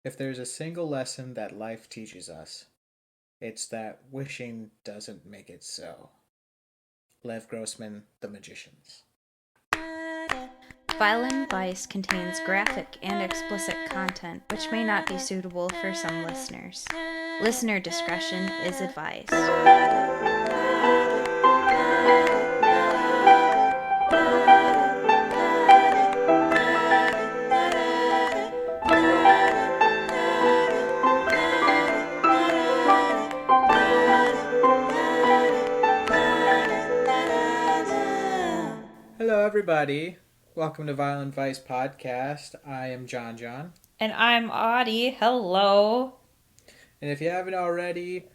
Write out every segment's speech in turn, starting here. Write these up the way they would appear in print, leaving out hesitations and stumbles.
If there's a single lesson that life teaches us, it's that wishing doesn't make it so. Lev Grossman, The Magicians. Violent Vice contains graphic and explicit content which may not be suitable for some listeners. Listener discretion is advised. Hello, everybody. Welcome to Violent Vice Podcast. I am John. And I'm Audi. Hello. And if you haven't already,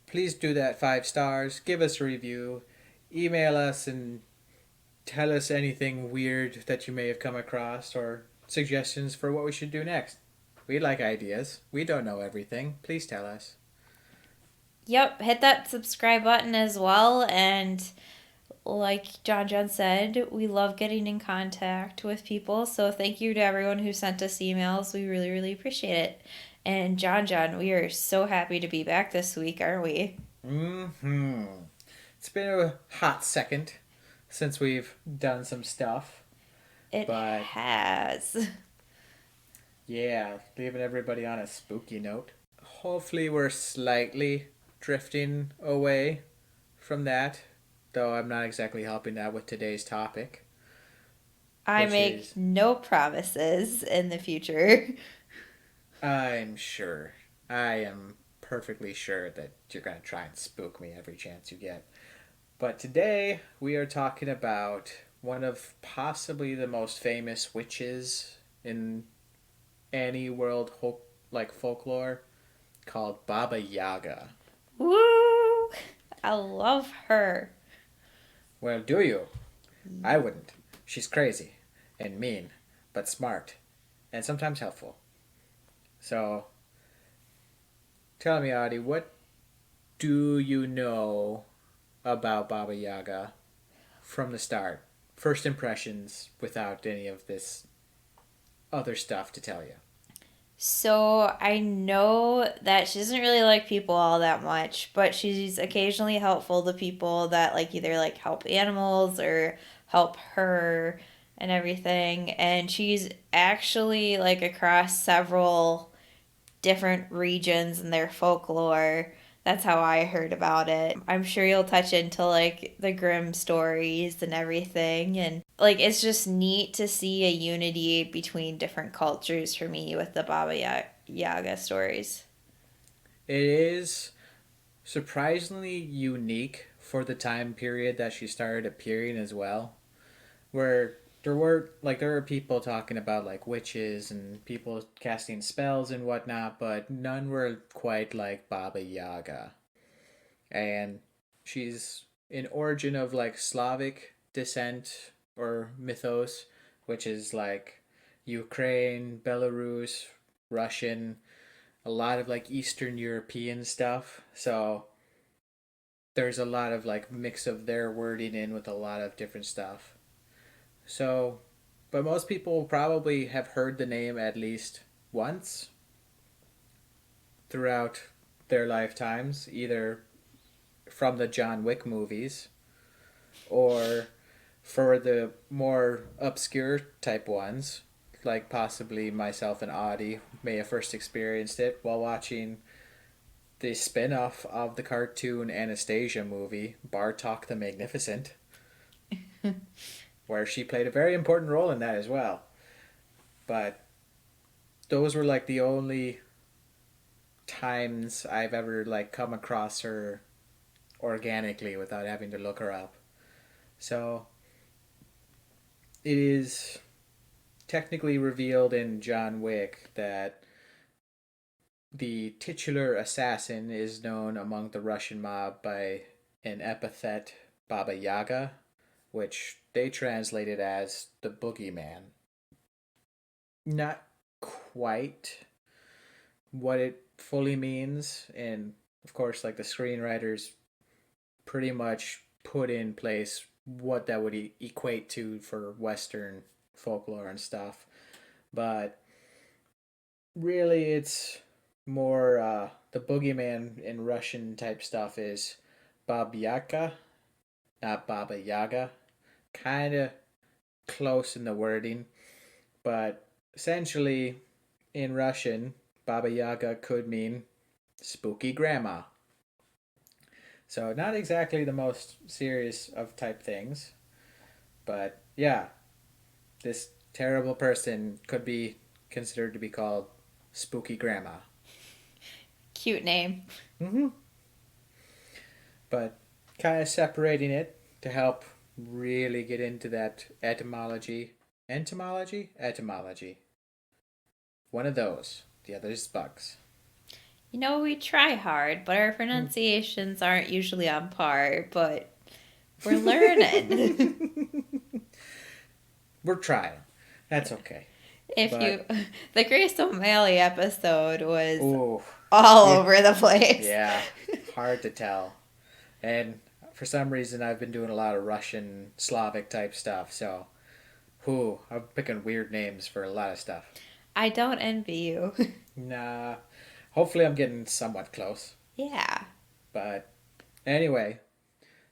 please do that 5 stars. Give us a review. Email us and tell us anything weird that you may have come across or suggestions for what we should do next. We like ideas. We don't know everything. Please tell us. Yep, hit that subscribe button as well. And like John said, we love getting in contact with people. So thank you to everyone who sent us emails. We really, really appreciate it. And John, we are so happy to be back this week, aren't we? Mm-hmm. It's been a hot second since we've done some stuff. It But has. yeah, leaving everybody on a spooky note. Hopefully we're slightly drifting away from that, though I'm not exactly helping that with today's topic, I which make is, no promises in the future. I'm sure, I am perfectly sure that you're going to try and spook me every chance you get. But today we are talking about one of possibly the most famous witches in any world like folklore, called Baba Yaga. Woo! I love her. Well, do you? I wouldn't. She's crazy and mean, but smart and sometimes helpful. So, tell me, Audie, what do you know about Baba Yaga from the start? First impressions without any of this other stuff to tell you. So I know that she doesn't really like people all that much, but she's occasionally helpful to people that like either like help animals or help her and everything. And she's actually like across several different regions and their folklore. That's how I heard about it. I'm sure you'll touch into like the grim stories and everything. And like it's just neat to see a unity between different cultures for me with the Yaga stories. It is surprisingly unique for the time period that she started appearing as well, where there were people talking about like witches and people casting spells and whatnot, but none were quite like Baba Yaga. And she's in origin of like Slavic descent or mythos, which is like Ukraine, Belarus, Russian, a lot of like Eastern European stuff. So there's a lot of like mix of their wording in with a lot of different stuff. So, but most people probably have heard the name at least once throughout their lifetimes, either from the John Wick movies or for the more obscure type ones, like possibly myself and Audie may have first experienced it while watching the spin off of the cartoon Anastasia movie, Bartok the Magnificent, where she played a very important role in that as well. But those were like the only times I've ever like come across her organically without having to look her up. So it is technically revealed in John Wick that the titular assassin is known among the Russian mob by an epithet Baba Yaga, which they translated as the boogeyman. Not quite what it fully means, and of course, like the screenwriters pretty much put in place what that would equate to for Western folklore and stuff. But really, it's more the boogeyman in Russian type stuff is Baba Yaga, not Baba Yaga. Kind of close in the wording, but essentially in Russian, Baba Yaga could mean spooky grandma. So not exactly the most serious of type things, but yeah, this terrible person could be considered to be called spooky grandma. Cute name. Mm-hmm. But kind of separating it to help really get into that etymology. Entomology? Etymology. One of those. The other is bugs. You know, we try hard, but our Hmm. pronunciations aren't usually on par, but we're learning. We're trying. That's okay. if you But, The Grace O'Malley episode was oh, all yeah, over the place. yeah, hard to tell. And for some reason, I've been doing a lot of Russian, Slavic type stuff. So, I'm picking weird names for a lot of stuff. I don't envy you. Nah, hopefully, I'm getting somewhat close. Yeah. But anyway,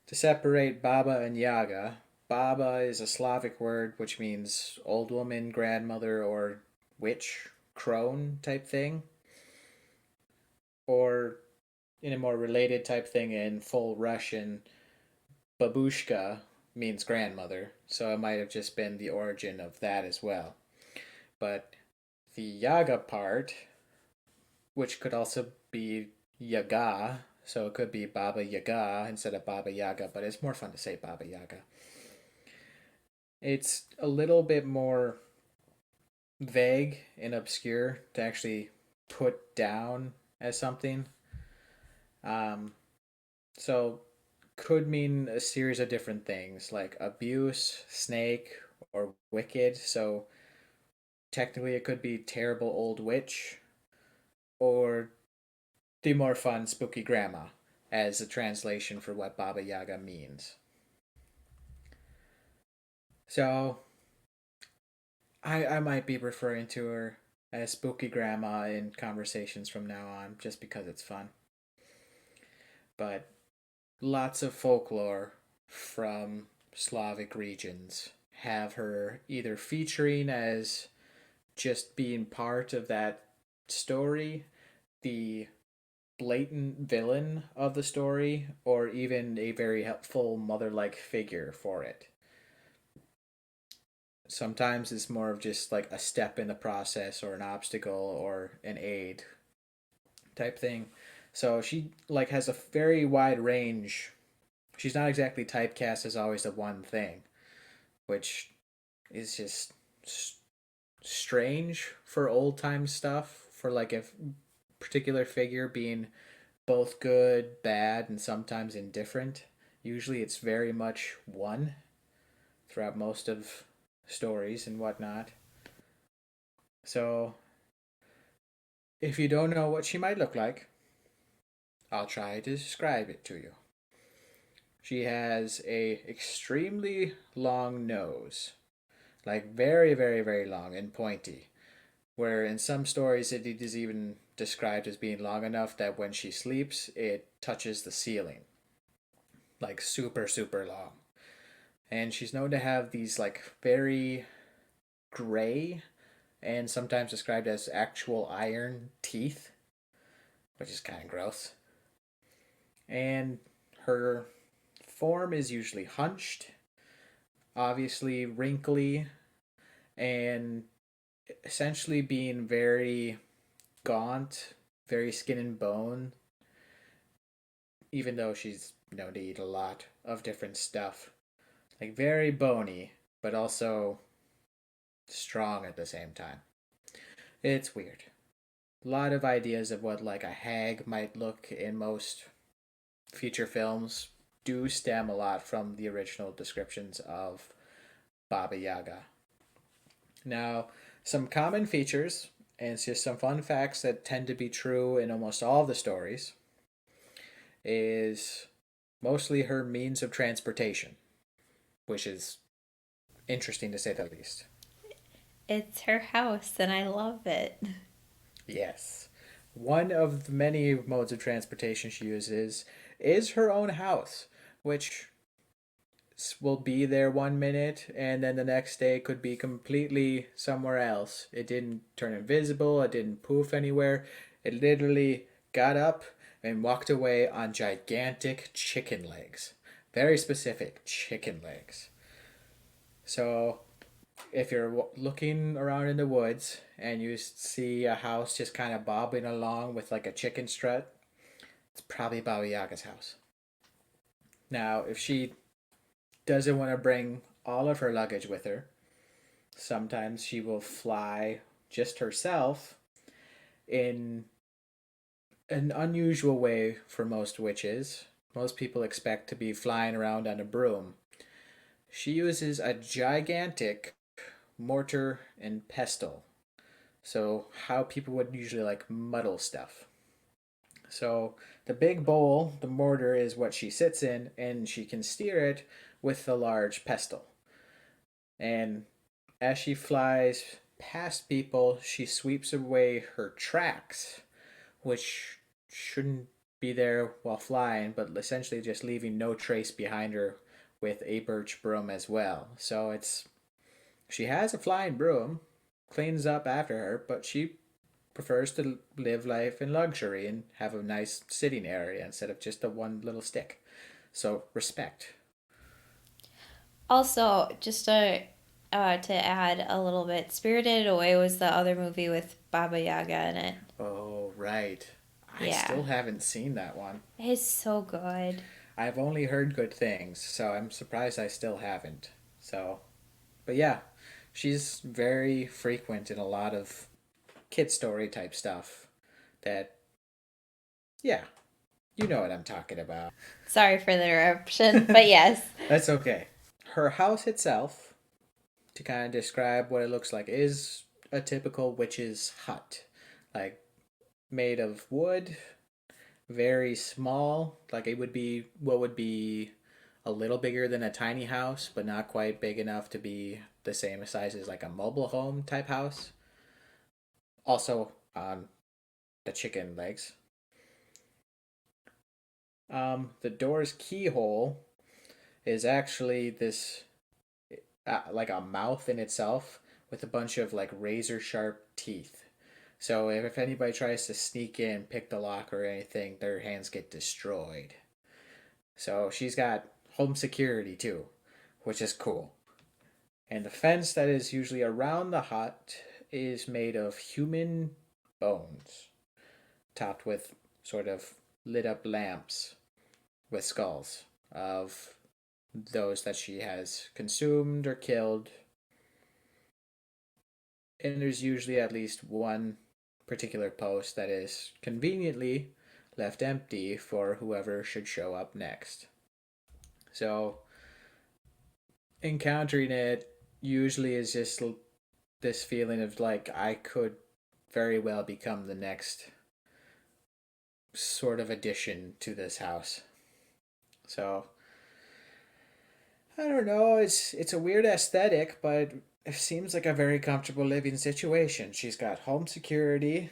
to separate Baba and Yaga, Baba is a Slavic word which means old woman, grandmother, or witch, crone type thing. Or in a more related type thing in full Russian, babushka means grandmother, so it might have just been the origin of that as well. But the Yaga part, which could also be Yaga, so it could be Baba Yaga instead of Baba Yaga, but it's more fun to say Baba Yaga. It's a little bit more vague and obscure to actually put down as something. Um, so could mean a series of different things like abuse, snake, or wicked. So technically, it could be terrible old witch or the more fun spooky grandma as a translation for what Baba Yaga means. So I might be referring to her as spooky grandma in conversations from now on just because it's fun. But lots of folklore from Slavic regions have her either featuring as just being part of that story, the blatant villain of the story, or even a very helpful mother like figure for it. Sometimes it's more of just like a step in the process or an obstacle or an aid type thing. So she like has a very wide range. She's not exactly typecast as always the one thing, which is just strange for old time stuff for like a particular figure being both good, bad, and sometimes indifferent. Usually it's very much one throughout most of stories and whatnot. So if you don't know what she might look like, I'll try to describe it to you. She has a extremely long nose, like very, very, very long and pointy. Where in some stories it is even described as being long enough that when she sleeps, it touches the ceiling, like super, super long. And she's known to have these like very gray and sometimes described as actual iron teeth, which is kind of gross. And her form is usually hunched, obviously wrinkly, and essentially being very gaunt, very skin and bone, even though she's known to eat a lot of different stuff. Like very bony, but also strong at the same time. It's weird. A lot of ideas of what like a hag might look in most feature films do stem a lot from the original descriptions of Baba Yaga. Now, some common features, and it's just some fun facts that tend to be true in almost all of the stories, is mostly her means of transportation, which is interesting to say the least. It's her house and I love it. Yes. One of the many modes of transportation she uses is her own house, which will be there 1 minute and then the next day could be completely somewhere else. It didn't turn invisible, it didn't poof anywhere. It literally got up and walked away on gigantic chicken legs. Very specific chicken legs. So if you're looking around in the woods and you see a house just kind of bobbing along with like a chicken strut, it's probably Baba Yaga's house. Now, if she doesn't want to bring all of her luggage with her, sometimes she will fly just herself in an unusual way for most witches. Most people expect to be flying around on a broom. She uses a gigantic mortar and pestle. So, how people would usually like muddle stuff. So, the big bowl, the mortar, is what she sits in, and she can steer it with the large pestle. And as she flies past people, she sweeps away her tracks, which shouldn't be there while flying, but essentially just leaving no trace behind her with a birch broom as well. So it's she has a flying broom, cleans up after her, but she prefers to live life in luxury and have a nice sitting area instead of just a one little stick. So respect. Also, just to add a little bit, Spirited Away was the other movie with Baba Yaga in it. Oh, right. I Yeah, still haven't seen that one. it's so good. I've only heard good things, so I'm surprised I still haven't. So, but yeah, she's very frequent in a lot of kid story type stuff that, yeah, you know what I'm talking about. Sorry for the interruption, but yes. That's okay. Her house itself, to kind of describe what it looks like, is a typical witch's hut. Like, made of wood, very small. Like, it would be what would be a little bigger than a tiny house, but not quite big enough to be the same size as like a mobile home type house. Also on the chicken legs. The door's keyhole is actually this like a mouth in itself with a bunch of like razor sharp teeth. So if anybody tries to sneak in, pick the lock or anything, their hands get destroyed. So she's got home security too, which is cool. And the fence that is usually around the hut is made of human bones, topped with sort of lit up lamps with skulls of those that she has consumed or killed. And there's usually at least one particular post that is conveniently left empty for whoever should show up next. So encountering it usually is just this feeling of like I could very well become the next sort of addition to this house. So I don't know. It's a weird aesthetic, but it seems like a very comfortable living situation. She's got home security,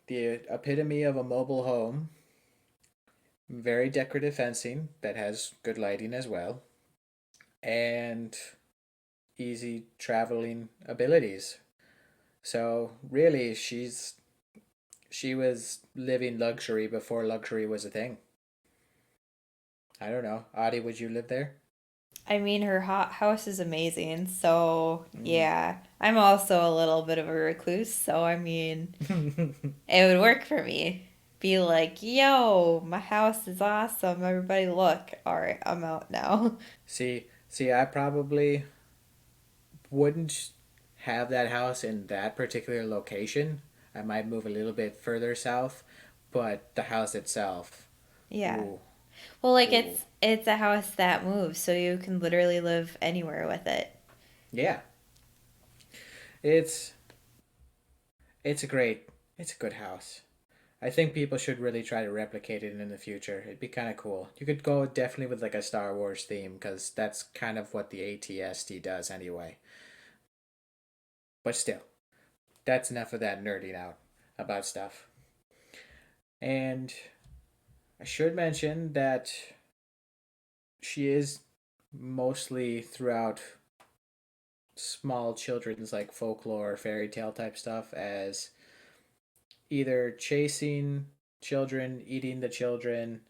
the epitome of a mobile home, very decorative fencing that has good lighting as well, and easy traveling abilities. So really, she was living luxury before luxury was a thing. I don't know. Audie, would you live there? I mean, her hot house is amazing. So, Mm. yeah. I'm also a little bit of a recluse. So, I mean, it would work for me. Be like, yo, my house is awesome. Everybody, look. All right, I'm out now. see, I probably wouldn't have that house in that particular location. I might move a little bit further south, but the house itself, Yeah. ooh, Well, like ooh, it's a house that moves, so you can literally live anywhere with it. yeah, it's it's a great, it's a good house. I think people should really try to replicate it in the future. It'd be kind of cool. You could go definitely with like a Star Wars theme because that's kind of what the ATST does anyway. But still, that's enough of that nerding out. about stuff. And I should mention that she is mostly throughout small children's like folklore, fairy tale type stuff as either chasing children, eating the children,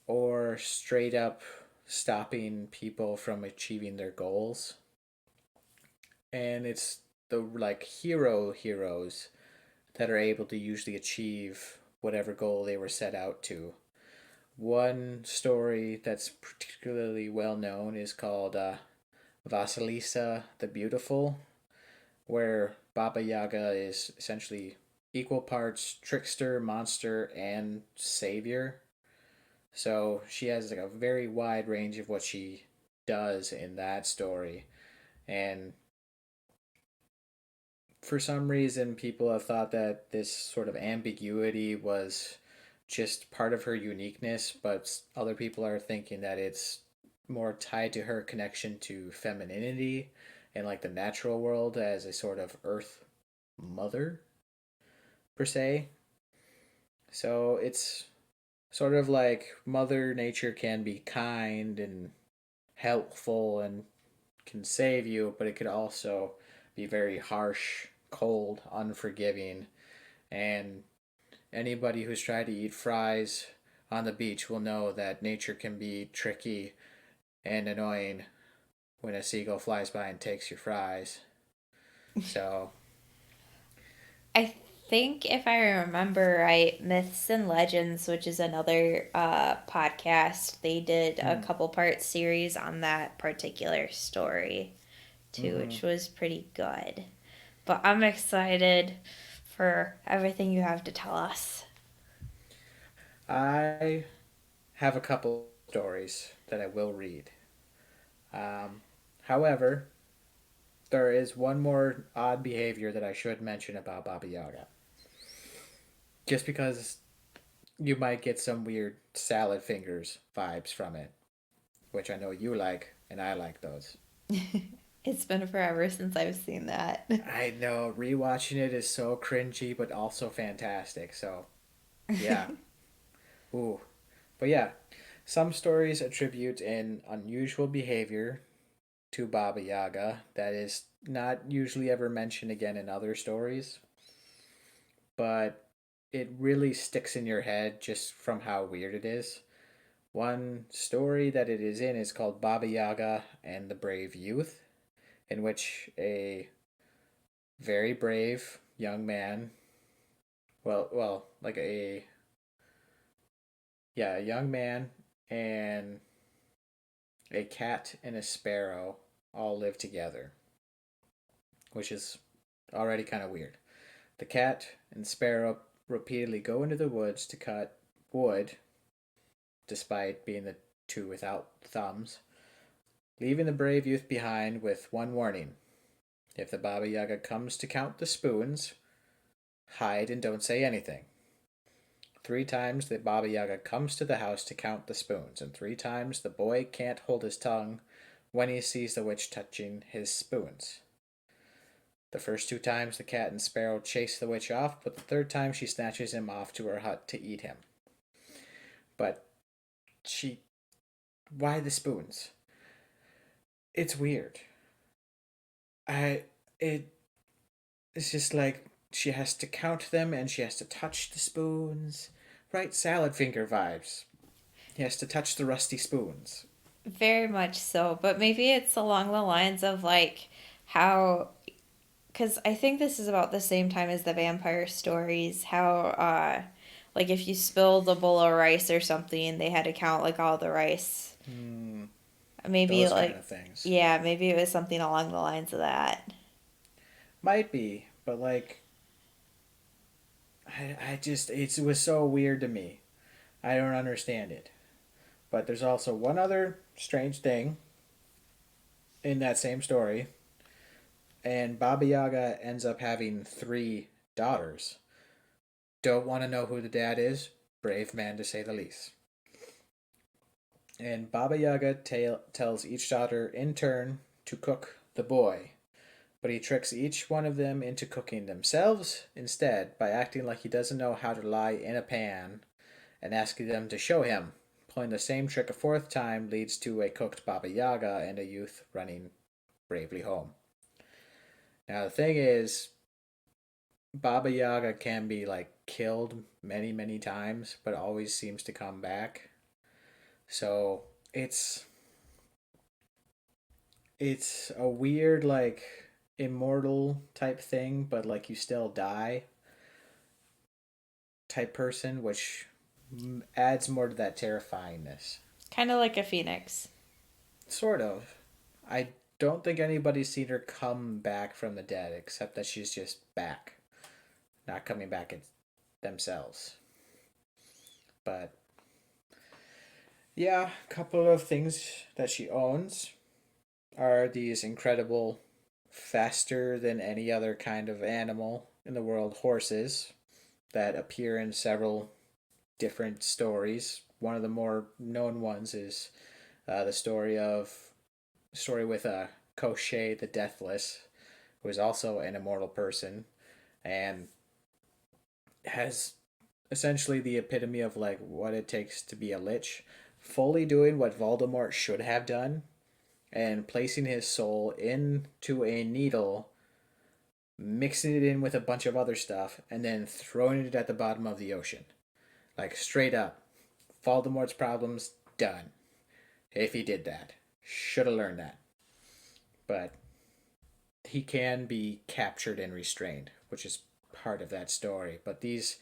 or straight up stopping people from achieving their goals. And it's the like heroes that are able to usually achieve whatever goal they were set out to. One story that's particularly well known is called Vasilisa the Beautiful, where Baba Yaga is essentially equal parts trickster, monster, and savior. So she has like a very wide range of what she does in that story. And for some reason, people have thought that this sort of ambiguity was just part of her uniqueness, but other people are thinking that it's more tied to her connection to femininity and like the natural world as a sort of earth mother, per se. So it's sort of like Mother Nature can be kind and helpful and can save you, but it could also be very harsh, cold, unforgiving, and anybody who's tried to eat fries on the beach will know that nature can be tricky and annoying when a seagull flies by and takes your fries. So, I think if I remember right, Myths and Legends, which is another podcast, they did a hmm, couple part series on that particular story too, mm-hmm. which was pretty good. But I'm excited for everything you have to tell us. I have a couple stories that I will read. Um, However, there is one more odd behavior that I should mention about Baba Yaga. Just because you might get some weird salad fingers vibes from it, which I know you like, and I like those. It's been forever since I've seen that. I know rewatching it is so cringy, but also fantastic. So yeah, ooh, but yeah, some stories attribute an unusual behavior to Baba Yaga that is not usually ever mentioned again in other stories, but it really sticks in your head just from how weird it is. One story that it is in is called Baba Yaga and the Brave Youth, in which a very brave young man, like a young man and a cat and a sparrow all live together, which is already kind of weird. The cat and sparrow repeatedly go into the woods to cut wood, despite being the two without thumbs, leaving the brave youth behind with one warning. If the Baba Yaga comes to count the spoons, hide and don't say anything. 3 times the Baba Yaga comes to the house to count the spoons, and 3 times the boy can't hold his tongue when he sees the witch touching his spoons. The first 2 times the cat and sparrow chase the witch off, but the third time she snatches him off to her hut to eat him. But she. Why the spoons? It's weird. I. It. It's just like she has to count them and she has to touch the spoons. Right? Salad finger vibes. He has to touch the rusty spoons. Very much so, but maybe it's along the lines of like how, because I think this is about the same time as the vampire stories, how like if you spilled a bowl of rice or something, they had to count like all the rice. Hmm. Maybe Those kind like, of things. yeah, maybe it was something along the lines of that. Might be, but like, I just, it was so weird to me. I don't understand it. But there's also one other strange thing in that same story, and Baba Yaga ends up having 3 daughters. Don't want to know who the dad is. Brave man to say the least. And Baba Yaga tells each daughter in turn to cook the boy, but he tricks each one of them into cooking themselves instead by acting like he doesn't know how to lie in a pan and asking them to show him. Pulling the same trick a fourth time leads to a cooked Baba Yaga and a youth running bravely home. Now, the thing is, Baba Yaga can be like killed many, many times, but always seems to come back. So it's it's a weird like immortal type thing, but like you still die type person, which adds more to that terrifyingness. Kind of like a phoenix. Sort of. I don't think anybody's seen her come back from the dead except that she's just back, not coming back themselves. But yeah, a couple of things that she owns are these incredible, faster than any other kind of animal in the world horses that appear in several different stories. One of the more known ones is the story with Koshé the Deathless, who is also an immortal person and has essentially the epitome of like what it takes to be a lich, fully doing what Voldemort should have done and placing his soul into a needle, mixing it in with a bunch of other stuff, and then throwing it at the bottom of the ocean. Like straight up. Voldemort's problems done. If he did that. Should have learned that. But he can be captured and restrained, which is part of that story. But these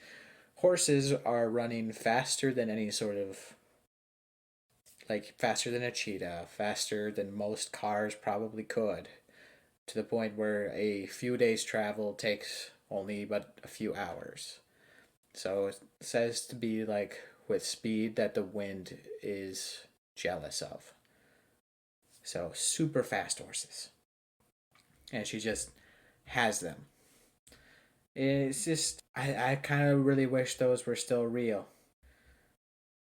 horses are running faster than any sort of like faster than a cheetah, faster than most cars probably could, to the point where a few days travel takes only but a few hours. So it says to be like with speed that the wind is jealous of. So super fast horses. And she just has them. It's just, I kind of really wish those were still real.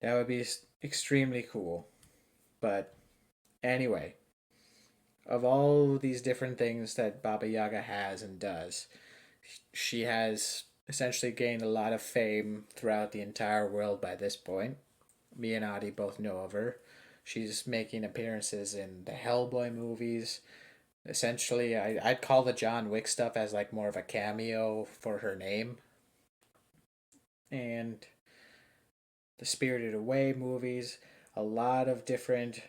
That would be extremely cool. But anyway, of all these different things that Baba Yaga has and does, she has essentially gained a lot of fame throughout the entire world by this point. Me and Audi both know of her. She's making appearances in the Hellboy movies. Essentially, I'd call the John Wick stuff as like more of a cameo for her name. And the Spirited Away movies, a lot of different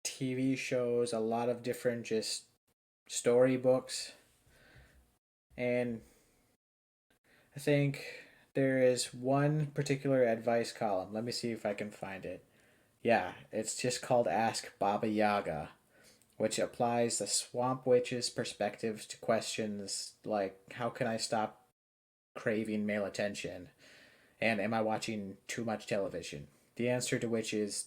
TV shows, a lot of different just storybooks. And I think there is one particular advice column. Let me see if I can find it. Yeah, it's just called Ask Baba Yaga, which applies the Swamp Witch's perspectives to questions like how can I stop craving male attention? And am I watching too much television? The answer to which is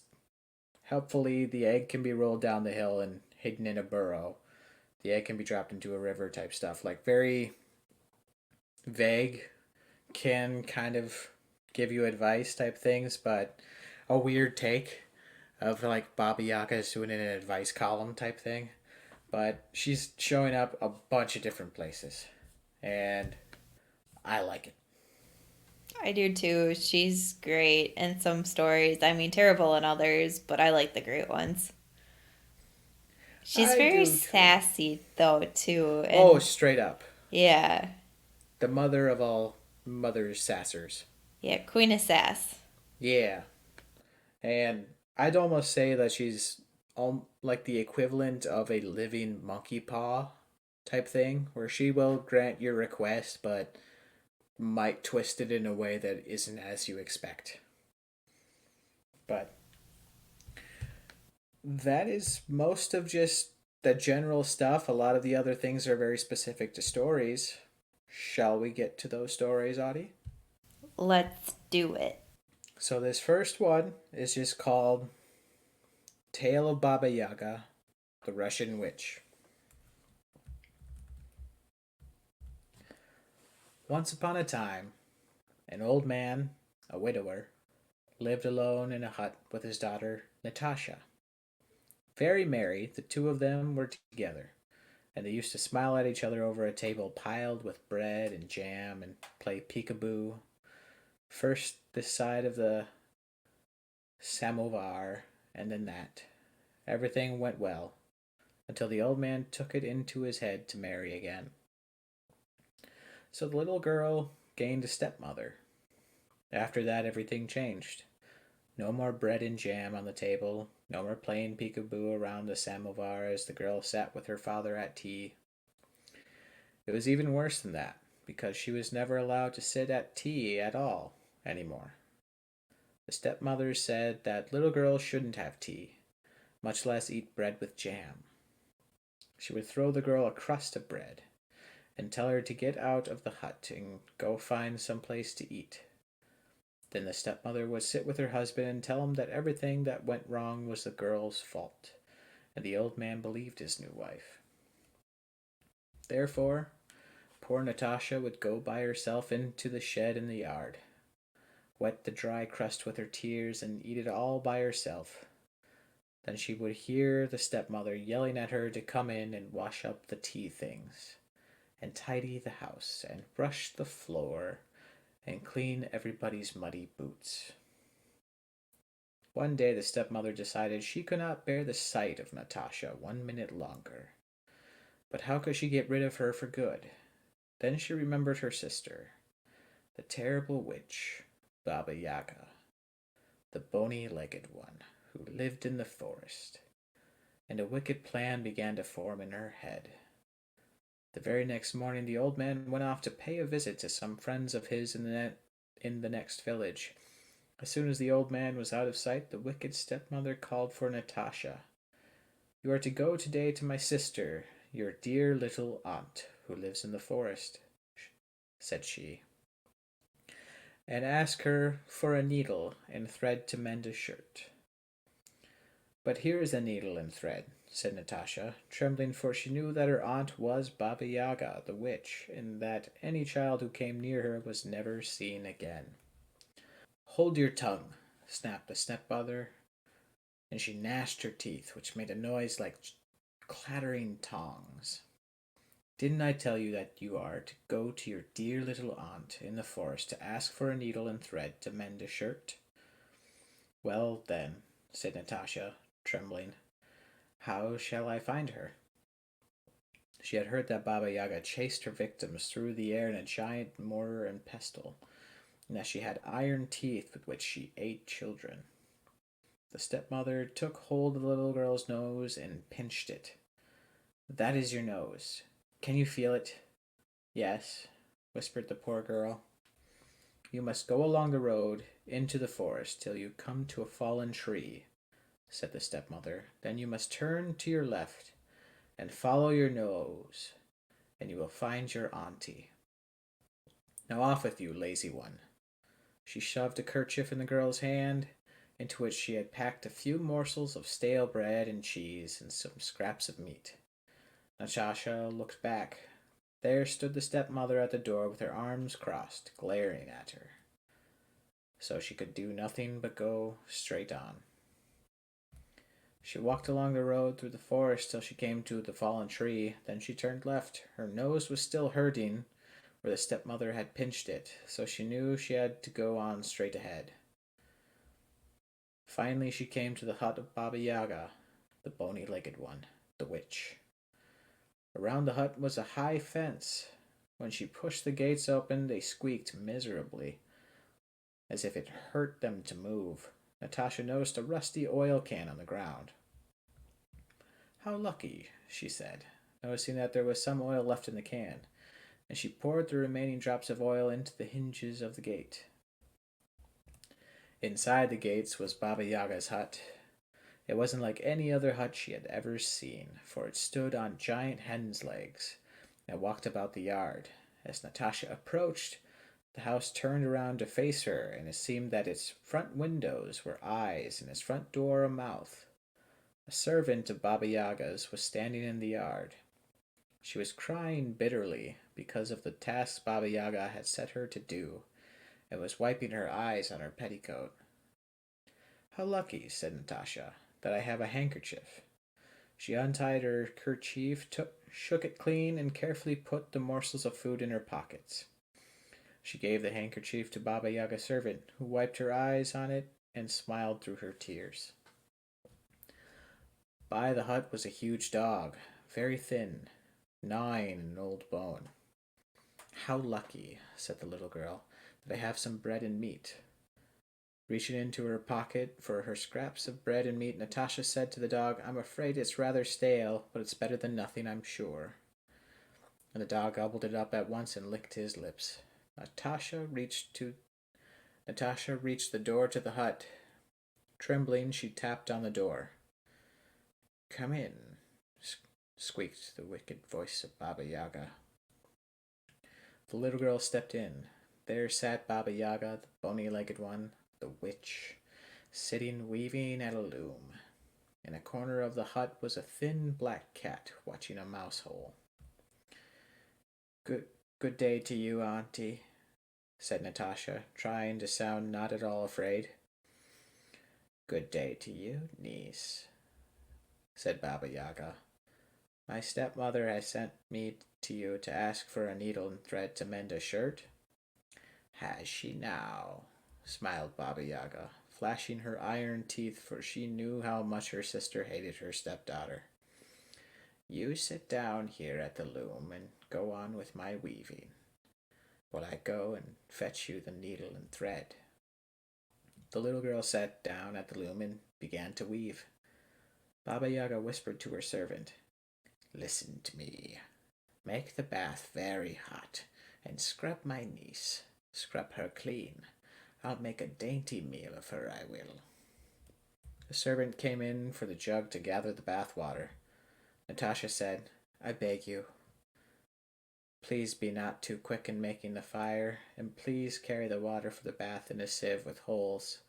helpfully the egg can be rolled down the hill and hidden in a burrow. The egg can be dropped into a river type stuff. Like very vague, can kind of give you advice type things, but a weird take of like Baba Yaga is doing an advice column type thing. But she's showing up a bunch of different places, and I like it. I do too. She's great in some stories. I mean, terrible in others, but I like the great ones. She's I very do too. sassy though too, Oh, and straight up. yeah, The mother of all mothers sassers. yeah, Queen of Sass. Yeah. And I'd almost say that she's like the equivalent of a living monkey paw type thing, where she will grant your request, but might twist it in a way that isn't as you expect. But that is most of just the general stuff. A lot of the other things are very specific to stories. Shall we get to those stories, Audie? Let's do it. So this first one is just called Tale of Baba Yaga, the Russian Witch. Once upon a time, an old man, a widower, lived alone in a hut with his daughter Natasha. Very merry, the two of them were together, and they used to smile at each other over a table piled with bread and jam and play peekaboo. First this side of the samovar, and then that. Everything went well, until the old man took it into his head to marry again. So the little girl gained a stepmother. After that, everything changed. No more bread and jam on the table, no more playing peekaboo around the samovar as the girl sat with her father at tea. It was even worse than that, because she was never allowed to sit at tea at all anymore. The stepmother said that little girls shouldn't have tea, much less eat bread with jam. She would throw the girl a crust of bread and tell her to get out of the hut and go find some place to eat. Then the stepmother would sit with her husband and tell him that everything that went wrong was the girl's fault, and the old man believed his new wife. Therefore, poor Natasha would go by herself into the shed in the yard, wet the dry crust with her tears, and eat it all by herself. Then she would hear the stepmother yelling at her to come in and wash up the tea things, and tidy the house, and brush the floor, and clean everybody's muddy boots. One day the stepmother decided she could not bear the sight of Natasha 1 minute longer. But how could she get rid of her for good? Then she remembered her sister, the terrible witch, Baba Yaga, the bony-legged one who lived in the forest, and a wicked plan began to form in her head. The very next morning the old man went off to pay a visit to some friends of his in the next village. As soon as the old man was out of sight, the wicked stepmother called for Natasha. "You are to go today to my sister, your dear little aunt, who lives in the forest," said she, "and ask her for a needle and thread to mend a shirt." "But here is a needle and thread," said Natasha, trembling, for she knew that her aunt was Baba Yaga, the witch, and that any child who came near her was never seen again. "Hold your tongue," snapped the stepmother, and she gnashed her teeth, which made a noise like clattering tongs. "Didn't I tell you that you are to go to your dear little aunt in the forest to ask for a needle and thread to mend a shirt?" "Well, then," said Natasha, trembling, "how shall I find her?" She had heard that Baba Yaga chased her victims through the air in a giant mortar and pestle, and that she had iron teeth with which she ate children. The stepmother took hold of the little girl's nose and pinched it. "That is your nose. Can you feel it?" "Yes," whispered the poor girl. "You must go along the road into the forest till you come to a fallen tree," said the stepmother. "Then you must turn to your left and follow your nose, and you will find your auntie. Now off with you, lazy one." She shoved a kerchief in the girl's hand, into which she had packed a few morsels of stale bread and cheese and some scraps of meat. Natasha looked back. There stood the stepmother at the door with her arms crossed, glaring at her. So she could do nothing but go straight on. She walked along the road through the forest till she came to the fallen tree. Then she turned left. Her nose was still hurting where the stepmother had pinched it, so she knew she had to go on straight ahead. Finally she came to the hut of Baba Yaga, the bony-legged one, the witch. Around the hut was a high fence. When she pushed the gates open, they squeaked miserably, as if it hurt them to move. Natasha noticed a rusty oil can on the ground. "How lucky," she said, noticing that there was some oil left in the can, and she poured the remaining drops of oil into the hinges of the gate. Inside the gates was Baba Yaga's hut. It wasn't like any other hut she had ever seen, for it stood on giant hen's legs and walked about the yard. As Natasha approached, the house turned around to face her, and it seemed that its front windows were eyes and its front door a mouth. A servant of Baba Yaga's was standing in the yard. She was crying bitterly because of the tasks Baba Yaga had set her to do, and was wiping her eyes on her petticoat. "How lucky," said Natasha, "that I have a handkerchief." She untied her kerchief, shook it clean, and carefully put the morsels of food in her pockets. She gave the handkerchief to Baba Yaga's servant, who wiped her eyes on it and smiled through her tears. By the hut was a huge dog, very thin, gnawing an old bone. How lucky, said the little girl, that I have some bread and meat. Reaching into her pocket for her scraps of bread and meat, Natasha said to the dog, I'm afraid it's rather stale, but it's better than nothing, I'm sure. And the dog gobbled it up at once and licked his lips. Natasha reached the door to the hut. Trembling, she tapped on the door. Come in, squeaked the wicked voice of Baba Yaga. The little girl stepped in. There sat Baba Yaga, the bony-legged one, the witch, sitting weaving at a loom. In a corner of the hut was a thin black cat watching a mouse hole. Good day to you, Auntie, said Natasha, trying to sound not at all afraid. Good day to you, niece, said Baba Yaga. My stepmother has sent me to you to ask for a needle and thread to mend a shirt. Has she now? Smiled Baba Yaga, flashing her iron teeth, for she knew how much her sister hated her stepdaughter. You sit down here at the loom and go on with my weaving, while I go and fetch you the needle and thread. The little girl sat down at the loom and began to weave. Baba Yaga whispered to her servant, Listen to me. Make the bath very hot, and scrub my niece. Scrub her clean. I'll make a dainty meal of her, I will. The servant came in for the jug to gather the bath water. Natasha said, I beg you, please be not too quick in making the fire, and please carry the water for the bath in a sieve with holes,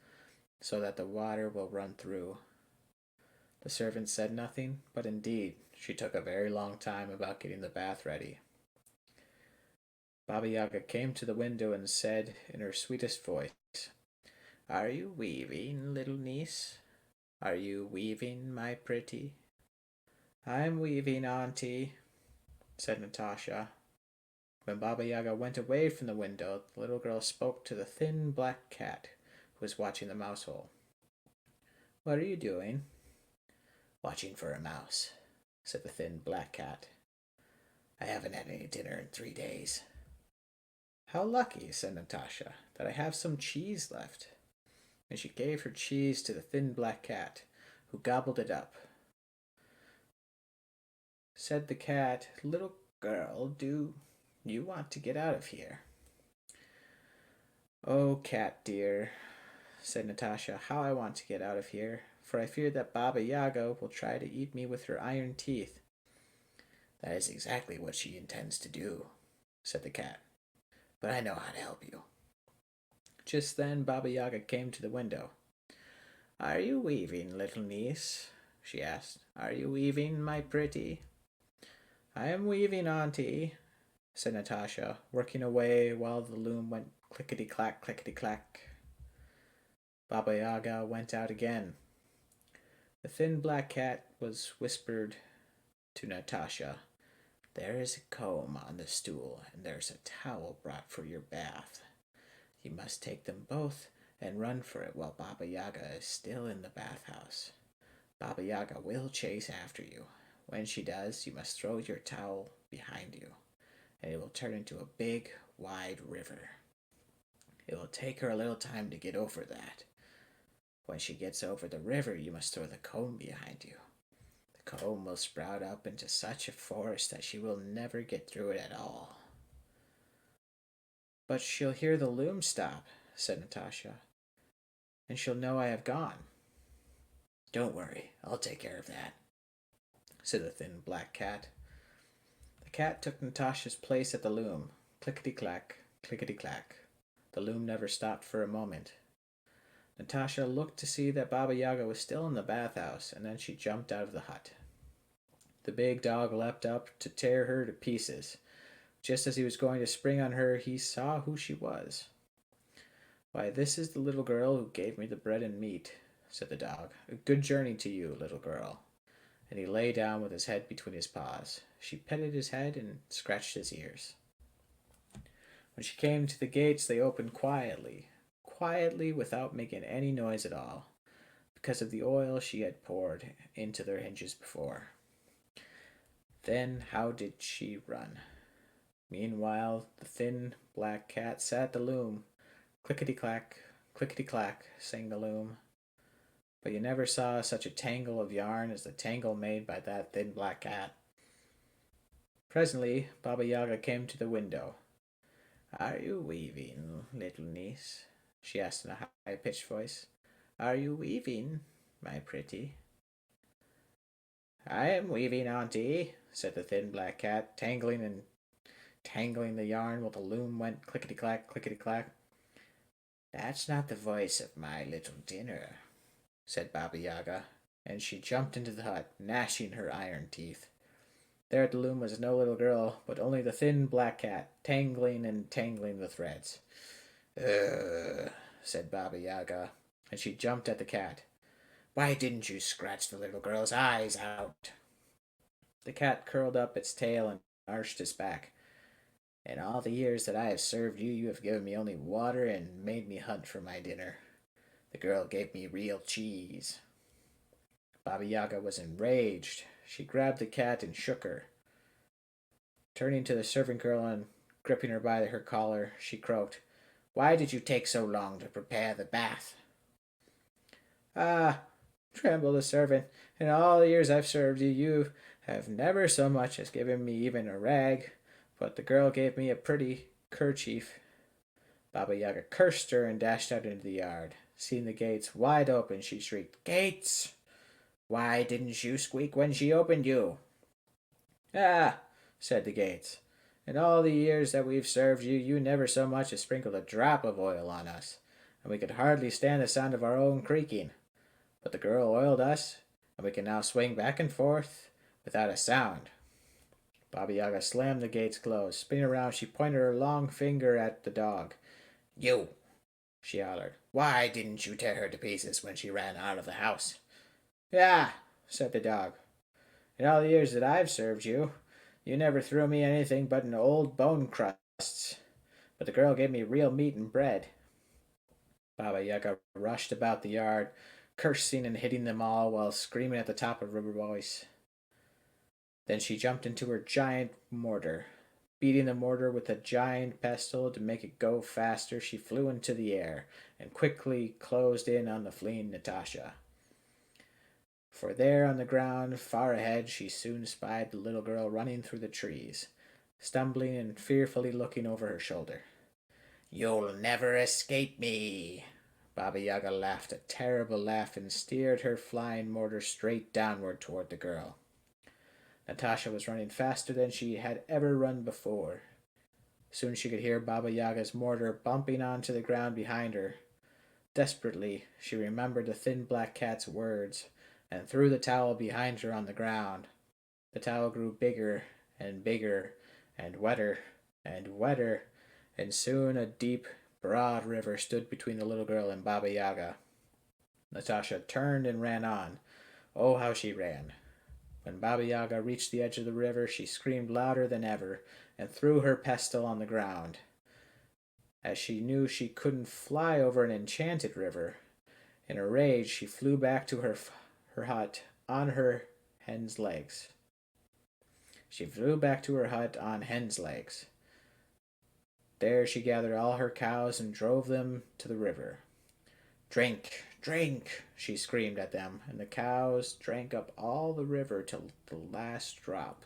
so that the water will run through. The servant said nothing, but indeed she took a very long time about getting the bath ready. Baba Yaga came to the window and said in her sweetest voice, Are you weaving, little niece? Are you weaving, my pretty? I'm weaving, Auntie, said Natasha. When Baba Yaga went away from the window, the little girl spoke to the thin black cat who was watching the mouse hole. What are you doing? Watching for a mouse, said the thin black cat. I haven't had any dinner in 3 days. How lucky, said Natasha, that I have some cheese left. And she gave her cheese to the thin black cat, who gobbled it up. Said the cat, Little girl, do you want to get out of here? Oh, cat dear, said Natasha, how I want to get out of here, for I fear that Baba Yaga will try to eat me with her iron teeth. That is exactly what she intends to do, said the cat, but I know how to help you. Just then Baba Yaga came to the window. Are you weaving, little niece? She asked. Are you weaving, my pretty? I am weaving, Auntie, said Natasha, working away while the loom went clickety-clack, clickety-clack. Baba Yaga went out again. The thin black cat was whispered to Natasha, There is a comb on the stool, and there's a towel brought for your bath. You must take them both and run for it while Baba Yaga is still in the bathhouse. Baba Yaga will chase after you. When she does, you must throw your towel behind you, and it will turn into a big, wide river. It will take her a little time to get over that. When she gets over the river, you must throw the comb behind you. The comb will sprout up into such a forest that she will never get through it at all. But she'll hear the loom stop, said Natasha, and she'll know I have gone. Don't worry, I'll take care of that, said the thin black cat. The cat took Natasha's place at the loom. Clickety-clack, clickety-clack. The loom never stopped for a moment. Natasha looked to see that Baba Yaga was still in the bathhouse, and then she jumped out of the hut. The big dog leapt up to tear her to pieces. Just as he was going to spring on her, he saw who she was. Why, this is the little girl who gave me the bread and meat, said the dog. A good journey to you, little girl. and he lay down with his head between his paws. She petted his head and scratched his ears. When she came to the gates, they opened quietly, quietly without making any noise at all, because of the oil she had poured into their hinges before. Then how did she run? Meanwhile, the thin black cat sat at the loom. Clickety clack, sang the loom. But you never saw such a tangle of yarn as the tangle made by that thin black cat. Presently, Baba Yaga came to the window. Are you weaving, little niece? She asked in a high-pitched voice. Are you weaving, my pretty? I am weaving, auntie, said the thin black cat, tangling the yarn while the loom went clickety clack, clickety clack. That's not the voice of my little dinner, said Baba Yaga, and she jumped into the hut, gnashing her iron teeth. There at the loom was no little girl, but only the thin black cat, tangling the threads. Ugh, said Baba Yaga, and she jumped at the cat. Why didn't you scratch the little girl's eyes out? The cat curled up its tail and arched its back. In all the years that I have served you, you have given me only water and made me hunt for my dinner. The girl gave me real cheese. Baba Yaga was enraged. She grabbed the cat and shook her. Turning to the servant girl and gripping her by her collar, she croaked, Why did you take so long to prepare the bath? Ah, trembled the servant, in all the years I've served you, you have never so much as given me even a rag, but the girl gave me a pretty kerchief. Baba Yaga cursed her and dashed out into the yard. Seeing the gates wide open, she shrieked, Gates! Why didn't you squeak when she opened you? Ah, said the gates. In all the years that we've served you, you never so much as sprinkled a drop of oil on us, and we could hardly stand the sound of our own creaking. But the girl oiled us, and we can now swing back and forth without a sound. Baba Yaga slammed the gates closed. Spinning around, she pointed her long finger at the dog. You, she hollered. Why didn't you tear her to pieces when she ran out of the house? Yeah, said the dog. In all the years that I've served you, you never threw me anything but an old bone crusts. But the girl gave me real meat and bread. Baba Yaga rushed about the yard, cursing and hitting them all while screaming at the top of her voice. Then she jumped into her giant mortar. Beating the mortar with a giant pestle to make it go faster, she flew into the air and quickly closed in on the fleeing Natasha. For there on the ground, far ahead, she soon spied the little girl running through the trees, stumbling and fearfully looking over her shoulder. You'll never escape me! Baba Yaga laughed a terrible laugh and steered her flying mortar straight downward toward the girl. Natasha was running faster than she had ever run before. Soon she could hear Baba Yaga's mortar bumping onto the ground behind her. Desperately, she remembered the thin black cat's words and threw the towel behind her on the ground. The towel grew bigger and bigger and wetter, and soon a deep, broad river stood between the little girl and Baba Yaga. Natasha turned and ran on. Oh, how she ran! When Baba Yaga reached the edge of the river, she screamed louder than ever and threw her pestle on the ground. As she knew she couldn't fly over an enchanted river, in a rage she flew back to her hut on her hen's legs. She flew back to her hut on hen's legs. There she gathered all her cows and drove them to the river. Drink, drink, she screamed at them, and the cows drank up all the river till the last drop.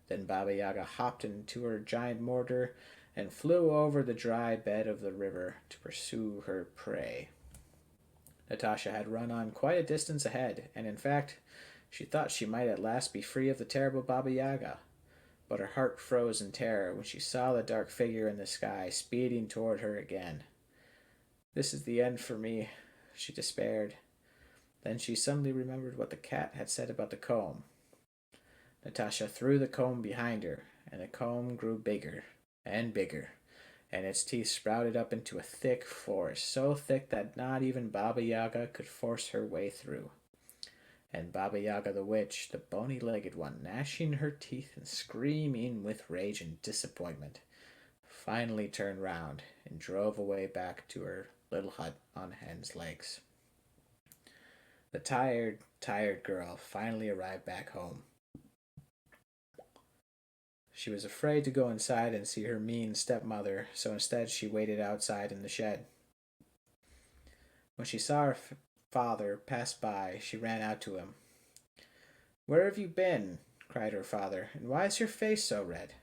Then Baba Yaga hopped into her giant mortar and flew over the dry bed of the river to pursue her prey. Natasha had run on quite a distance ahead, and in fact, she thought she might at last be free of the terrible Baba Yaga. But her heart froze in terror when she saw the dark figure in the sky speeding toward her again. This is the end for me, she despaired. Then she suddenly remembered what the cat had said about the comb. Natasha threw the comb behind her, and the comb grew bigger and bigger, and its teeth sprouted up into a thick forest, so thick that not even Baba Yaga could force her way through. and Baba Yaga the witch, the bony-legged one, gnashing her teeth and screaming with rage and disappointment, finally turned round and drove away back to her little hut on hen's legs. The tired girl finally arrived back home. She was afraid to go inside and see her mean stepmother, so instead she waited outside in the shed. When she saw her father pass by, she ran out to him. "Where have you been?" cried her father, "and why is your face so red?"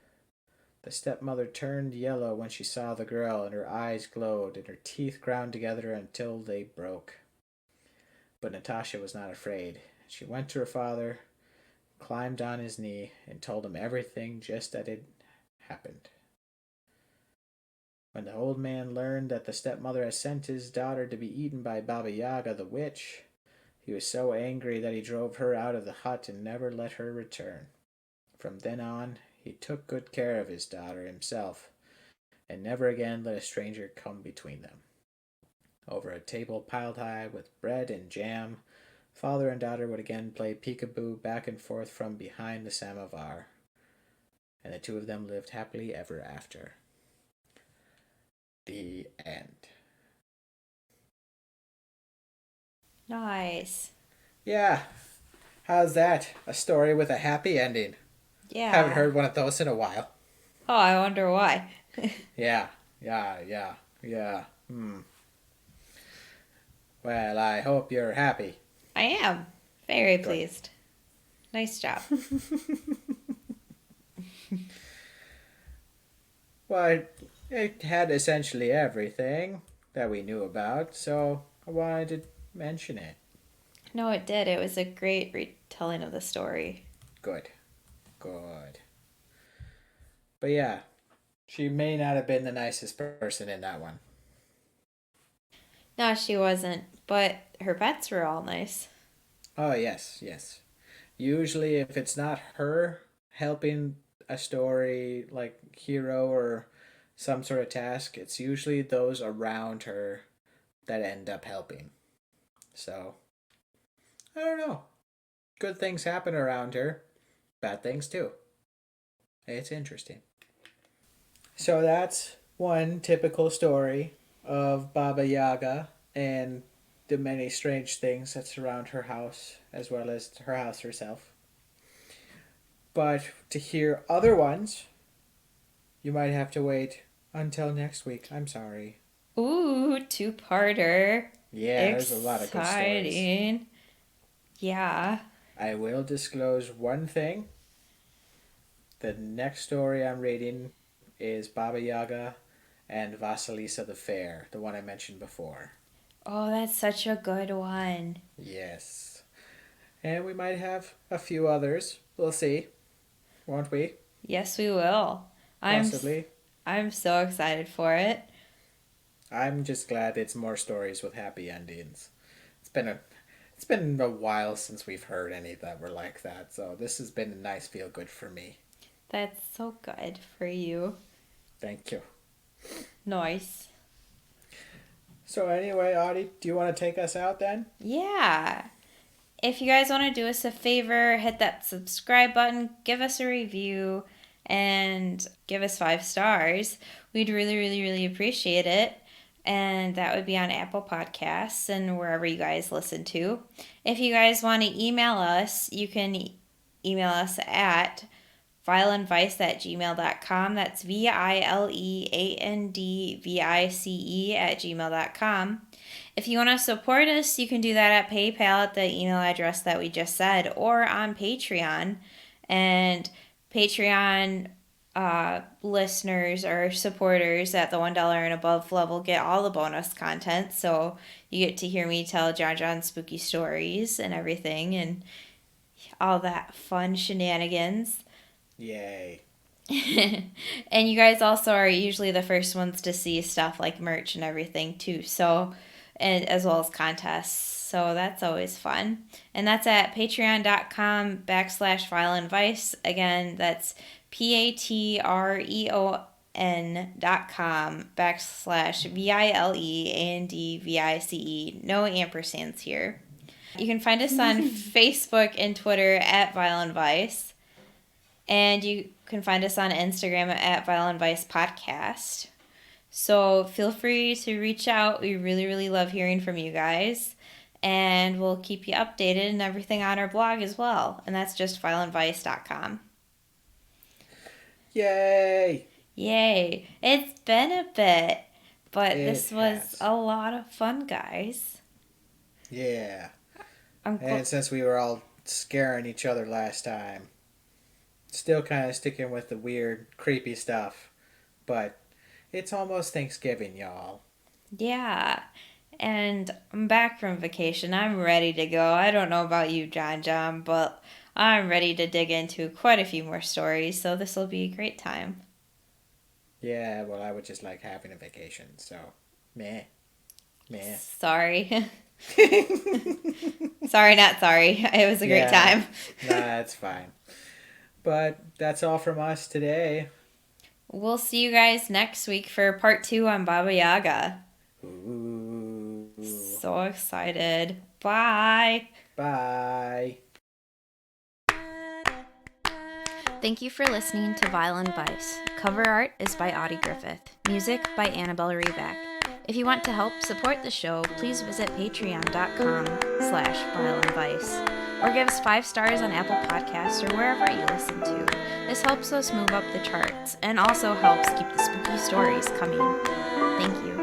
The stepmother turned yellow when she saw the girl, and her eyes glowed, and her teeth ground together until they broke. But Natasha was not afraid. She went to her father, climbed on his knee, and told him everything just as it happened. When the old man learned that the stepmother had sent his daughter to be eaten by Baba Yaga the witch, he was so angry that he drove her out of the hut and never let her return. From then on, he took good care of his daughter himself, and never again let a stranger come between them. Over a table piled high with bread and jam, father and daughter would again play peekaboo back and forth from behind the samovar, and the two of them lived happily ever after. The end. Nice. Yeah, how's that? A story with a happy ending. Yeah. Haven't heard one of those in a while. Oh, I wonder why. Yeah. Well, I hope you're happy. I am. Very Good. pleased. Nice job. Well, it had essentially everything that we knew about, so I wanted to mention it. No, it did. It was a great retelling of the story. Good. But yeah, she may not have been the nicest person in that one. No, she wasn't, but her pets were all nice. Oh, yes. Usually, if it's not her helping a story like hero or some sort of task, it's usually those around her that end up helping. So, I don't know. Good things happen around her, bad things too. It's interesting. So, that's one typical story of Baba Yaga and the many strange things that surround her house, as well as her house herself. But to hear other ones, you might have to wait until next week. I'm sorry. Ooh, two-parter. Yeah, there's a lot of good stories. Exciting. Yeah. I will disclose one thing. The next story I'm reading is Baba Yaga and Vasilisa the Fair, the one I mentioned before. Oh, that's such a good one. Yes. And we might have a few others. We'll see. Won't we? Yes, we will. Possibly. I'm so excited for it. I'm just glad it's more stories with happy endings. It's been a while since we've heard any that were like that, so this has been a nice feel good for me. That's so good for you. Thank you. Nice. So anyway, Audie, do you want to take us out then? Yeah. If you guys want to do us a favor, hit that subscribe button, give us a review, and give us 5 stars. We'd really, really, really appreciate it. And that would be on Apple Podcasts and wherever you guys listen to. If you guys want to email us, you can email us at vileandvice@gmail.com. That's vileandvice@gmail.com. If you want to support us, you can do that at PayPal at the email address that we just said, or on Patreon. And Patreon listeners or supporters at the $1 and above level get all the bonus content. So you get to hear me tell John spooky stories and everything and all that fun shenanigans. Yay. And you guys also are usually the first ones to see stuff like merch and everything too. So, and as well as contests. So that's always fun. And that's at patreon.com/vileandvice. Again, that's patreon.com/vileandvice. No ampersands here. You can find us on Facebook and Twitter at Violent Vice. And you can find us on Instagram at Violent Vice Podcast. So feel free to reach out. We really, really love hearing from you guys. And we'll keep you updated and everything on our blog as well. And that's just violentvice.com. Yay! Yay. It's been a bit, but this was a lot of fun, guys. Yeah. And since we were all scaring each other last time, still kind of sticking with the weird, creepy stuff. But it's almost Thanksgiving, y'all. Yeah. And I'm back from vacation. I'm ready to go. I don't know about you, John, but I'm ready to dig into quite a few more stories, so this will be a great time. Yeah, well, I would just like having a vacation, so meh. Sorry. Sorry, not sorry. It was a great time. Nah, it's fine. But that's all from us today. We'll see you guys next week for part 2 on Baba Yaga. Ooh. So excited. Bye. Bye. Thank you for listening to Violent Vice. Cover art is by Audi Griffith. Music by Annabelle Reback. If you want to help support the show, please visit patreon.com/violentvice or give us 5 stars on Apple Podcasts or wherever you listen to. This helps us move up the charts and also helps keep the spooky stories coming. Thank you.